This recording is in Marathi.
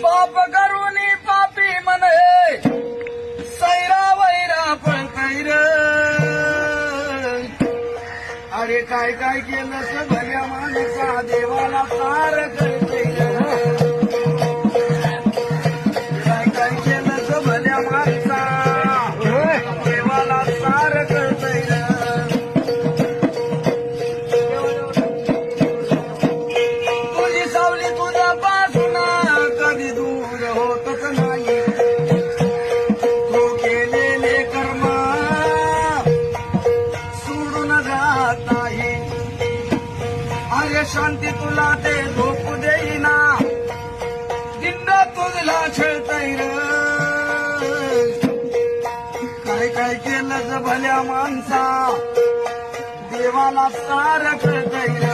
पाप करूनी पापी म्हणे सैरा वैरा पळतैर. अरे काय काय केलं स भल्या माणसा देवाला तार करतैर. काय काय केलं स भल्या माणसा देवाला तार करतैर. तुझी सावली तुझ्या पासून कधी दूर होतच नाही. तू केलेले कर्म सोडून जात नाही. अरे शांती तुला ते झोपू देईना दिंड तुझला छळतैर. काय काय केलं ग भल्या माणसा देवाला तार करतैर.